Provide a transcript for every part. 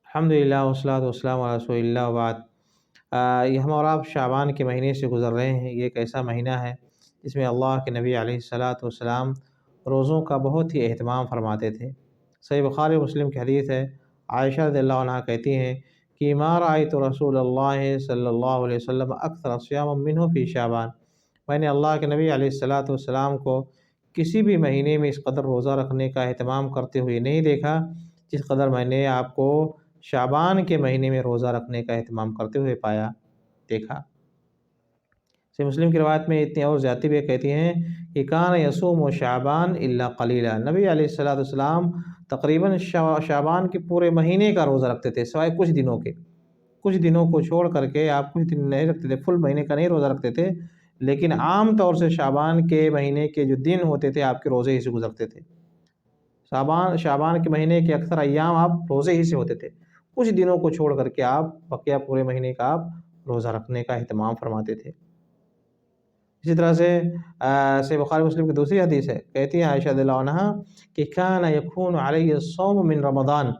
الحمدللہ والصلاۃ والسلام علی رسول اللہ وبعد۔ یہ ہم اور آپ شعبان کے مہینے سے گزر رہے ہیں۔ یہ ایک ایسا مہینہ ہے جس میں اللہ کے نبی علیہ الصلاۃ والسلام روزوں کا بہت ہی اہتمام فرماتے تھے۔ صحیح بخاری و مسلم کی حدیث ہے، عائشہ رضی اللہ عنہا کہتی ہیں کہ ما رأیت رسول اللہ صلی اللہ علیہ وسلم اکثر صیاما منہ فی شعبان، میں نے اللہ کے نبی علیہ الصلاۃ والسلام کو کسی بھی مہینے میں اس قدر روزہ رکھنے کا اہتمام کرتے ہوئے نہیں دیکھا جس قدر میں نے آپ کو شعبان کے مہینے میں روزہ رکھنے کا اہتمام کرتے ہوئے دیکھا۔ صحیح مسلم کی روایت میں اتنی اور زیادتی بھی کہتی ہیں کہ کان یصوم و شعبان الا قلیلا، نبی علیہ الصلاۃ والسلام تقریباً شعبان کے پورے مہینے کا روزہ رکھتے تھے سوائے کچھ دنوں کے۔ کچھ دنوں کو چھوڑ کر کے آپ کچھ دن نہیں رکھتے تھے، فل مہینے کا نہیں روزہ رکھتے تھے، لیکن عام طور سے شعبان کے مہینے کے جو دن ہوتے تھے آپ کے روزے ہی سے گزرتے تھے۔ شعبان کے مہینے کے اکثر ایام آپ روزے ہی سے ہوتے تھے، کچھ دنوں کو چھوڑ کر کے آپ بقیہ پورے مہینے کا آپ روزہ رکھنے کا اہتمام فرماتے تھے۔ اسی طرح سے صحیح بخاری مسلم کی دوسری حدیث ہے، کہتی ہیں عائشہ رضی اللہ عنہا کہ کان یکون علی الصوم من رمضان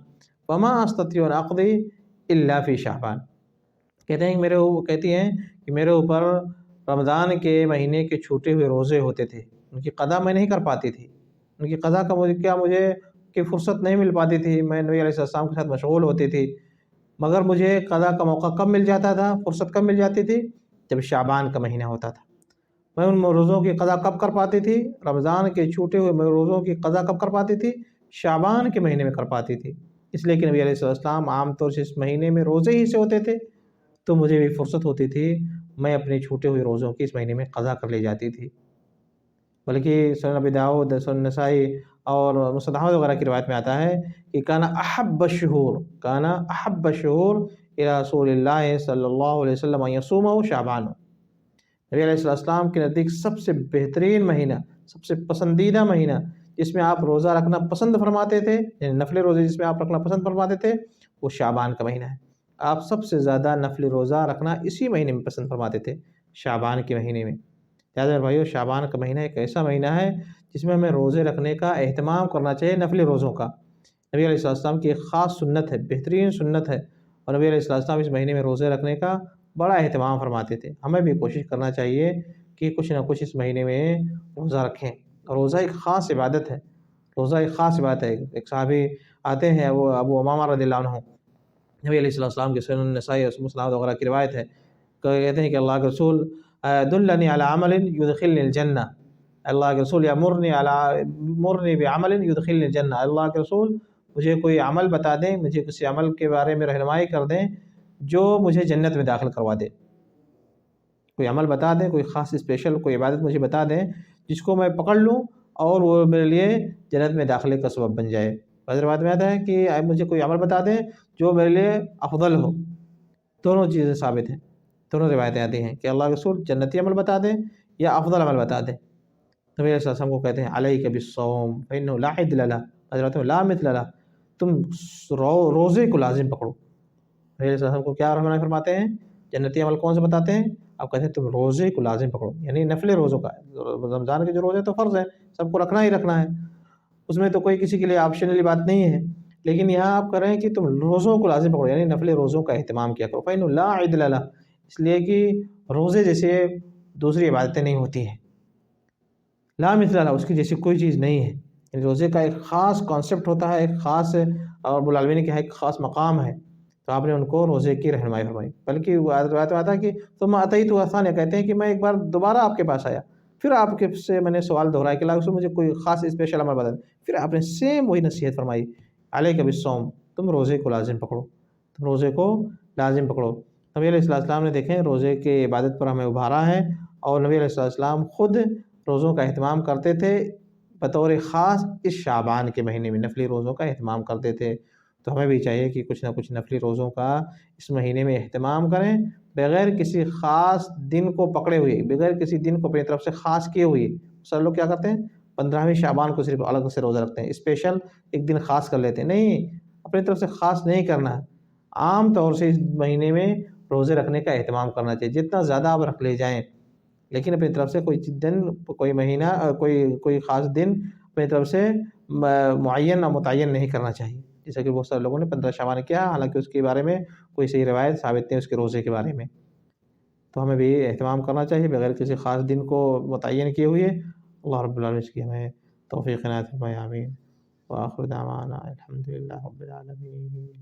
وما استطیع ان اقضی الا فی شعبان، کہتی ہیں کہ میرے اوپر رمضان کے مہینے کے چھوٹے ہوئے روزے ہوتے تھے، ان کی قضا میں نہیں کر پاتی تھی، ان کی قضا کا مجھے فرصت نہیں مل پاتی تھی، میں نبی علیہ السلام کے ساتھ مشغول ہوتی تھی، مگر مجھے قضا کا موقع کب مل جاتا تھا، فرصت کب مل جاتی تھی، جب شعبان کا مہینہ ہوتا تھا۔ میں ان روزوں کی قضا کب کر پاتی تھی، رمضان کے چھوٹے ہوئے روزوں کی قضا کب کر پاتی تھی، شعبان کے مہینے میں کر پاتی تھی، اس لیے کہ نبی علیہ السلام عام طور سے اس مہینے میں روزے ہی سے ہوتے تھے، تو مجھے بھی فرصت ہوتی تھی، میں اپنے چھوٹے ہوئے روزوں کی اس مہینے میں قضا کر لی جاتی تھی۔ بلکہ سنن ابی داؤد، سنن نسائی اور مسند احمد وغیرہ کی روایت میں آتا ہے کہ کان احب الشہور الی رسول اللہ صلی اللہ علیہ وسلم ان یصومہ شعبان، نبی علیہ السلام کے نزدیک سب سے بہترین مہینہ، سب سے پسندیدہ مہینہ جس میں آپ روزہ رکھنا پسند فرماتے تھے، یعنی نفل روزے جس میں آپ رکھنا پسند فرماتے تھے، وہ شعبان کا مہینہ ہے۔ آپ سب سے زیادہ نفل روزہ رکھنا اسی مہینے میں پسند فرماتے تھے، شعبان کے مہینے میں۔ لہٰذا بھائیو، شعبان کا مہینہ ایک ایسا مہینہ ہے جس میں ہمیں روزے رکھنے کا اہتمام کرنا چاہیے، نفل روزوں کا۔ نبی علیہ السلام کی ایک خاص سنت ہے، بہترین سنت ہے، اور نبی علیہ السلام اس مہینے میں روزے رکھنے کا بڑا اہتمام فرماتے تھے۔ ہمیں بھی کوشش کرنا چاہیے کہ کچھ نہ کچھ اس مہینے میں روزہ رکھیں۔ روزہ ایک خاص عبادت ہے، روزہ ایک خاص عبادت ہے۔ ایک صحابی آتے ہیں، وہ ابو امامہ رضی اللہ عنہ، نبی علیہ السلام کے سنن نسائی اور مسند وغیرہ کی روایت ہے، کہتے ہیں کہ اللہ کے رسول دلنی علی عمل یدخلنی الجنہ، اللہ کے رسول مرنی بعمل یدخلنی الجنہ، اللہ کے رسول مجھے کوئی عمل بتا دیں، مجھے کسی عمل کے بارے میں رہنمائی کر دیں جو مجھے جنت میں داخل کروا دے۔ کوئی عمل بتا دیں، کوئی خاص اسپیشل کوئی عبادت مجھے بتا دیں جس کو میں پکڑ لوں اور وہ میرے لیے جنت میں داخلے کا سبب بن جائے۔ بعض روایت میں آتا ہے کہ مجھے کوئی عمل بتا دیں جو میرے لیے افضل ہو۔ دونوں چیزیں ثابت ہیں، دونوں روایتیں آتی ہیں کہ اللہ کے رسول جنتی عمل بتا دیں یا افضل عمل بتا دیں۔ نبی علیہ السلام کو کہتے ہیں علیک بالصوم فإنہ لا عدل لہ، حضرت لا مثل لہ، تم روزے کو لازم پکڑو۔ نبی علیہ السلام کو کیا رحمانہ فرماتے ہیں، جنتی عمل کون سے بتاتے ہیں، آپ کہتے ہیں تم روزے کو لازم پکڑو، یعنی نفل روزوں کا۔ رمضان کے جو روزے تو فرض ہیں، سب کو رکھنا ہی رکھنا ہے، اس میں تو کوئی کسی کے لیے آپشنلی بات نہیں ہے، لیکن یہاں آپ کر رہے ہیں کہ تم روزوں کو لازم پکڑو، یعنی نفل روزوں کا اہتمام کیا کرو۔ فإنہ لا عدل لہ، اس لیے کہ روزے جیسے دوسری عبادتیں نہیں ہوتی ہیں، لا مثل لہ، اس کی جیسی کوئی چیز نہیں ہے، یعنی روزے کا ایک خاص کانسیپٹ ہوتا ہے، ایک خاص اور رب العالمین کے ایک خاص مقام ہے، تو آپ نے ان کو روزے کی رہنمائی فرمائی۔ بلکہ وہ روایت میں آتا ہے کہ ثم اتیت ثانیہ، کہتے ہیں کہ میں ایک بار دوبارہ آپ کے پاس آیا، پھر آپ کے سے میں نے سوال دہرایا کہ اللہ رسول مجھے کوئی خاص اسپیشل عمل بتا دیں، پھر آپ نے سیم وہی نصیحت فرمائی، علیک بالصوم، تم روزے کو لازم پکڑو، تم روزے کو لازم پکڑو۔ نبی علیہ السلام نے دیکھیں روزے کے عبادت پر ہمیں ابھارا ہے، اور نبی علیہ السلام خود روزوں کا اہتمام کرتے تھے، بطور خاص اس شعبان کے مہینے میں نفلی روزوں کا اہتمام کرتے تھے۔ تو ہمیں بھی چاہیے کہ کچھ نہ کچھ نفلی روزوں کا اس مہینے میں اہتمام کریں، بغیر کسی خاص دن کو پکڑے ہوئے، بغیر کسی دن کو اپنی طرف سے خاص کیے ہوئے۔ سب لوگ کیا کرتے ہیں، 15ویں شعبان کو صرف الگ سے روزہ رکھتے ہیں، اسپیشل ایک دن خاص کر لیتے ہیں، نہیں، اپنی طرف سے خاص نہیں کرنا ہے، عام طور سے اس مہینے میں روزے رکھنے کا اہتمام کرنا چاہیے، جتنا زیادہ آپ رکھ لے جائیں، لیکن اپنی طرف سے کوئی دن، کوئی مہینہ، کوئی خاص دن اپنی طرف سے معین اور متعین نہیں کرنا چاہیے۔ جیسا کہ بہت سارے لوگوں نے 15 شعبان کیا، حالانکہ اس کے بارے میں کوئی صحیح روایت ثابت نہیں اس کے روزے کے بارے میں. تو ہمیں بھی اہتمام کرنا چاہیے بغیر کسی خاص دن کو متعین کیے ہوئے. اللہ رب العالمین اس کی ہمیں توفیق عنایت فرمائے. آمین. وآخر دعوانا الحمد للہ رب العالمین.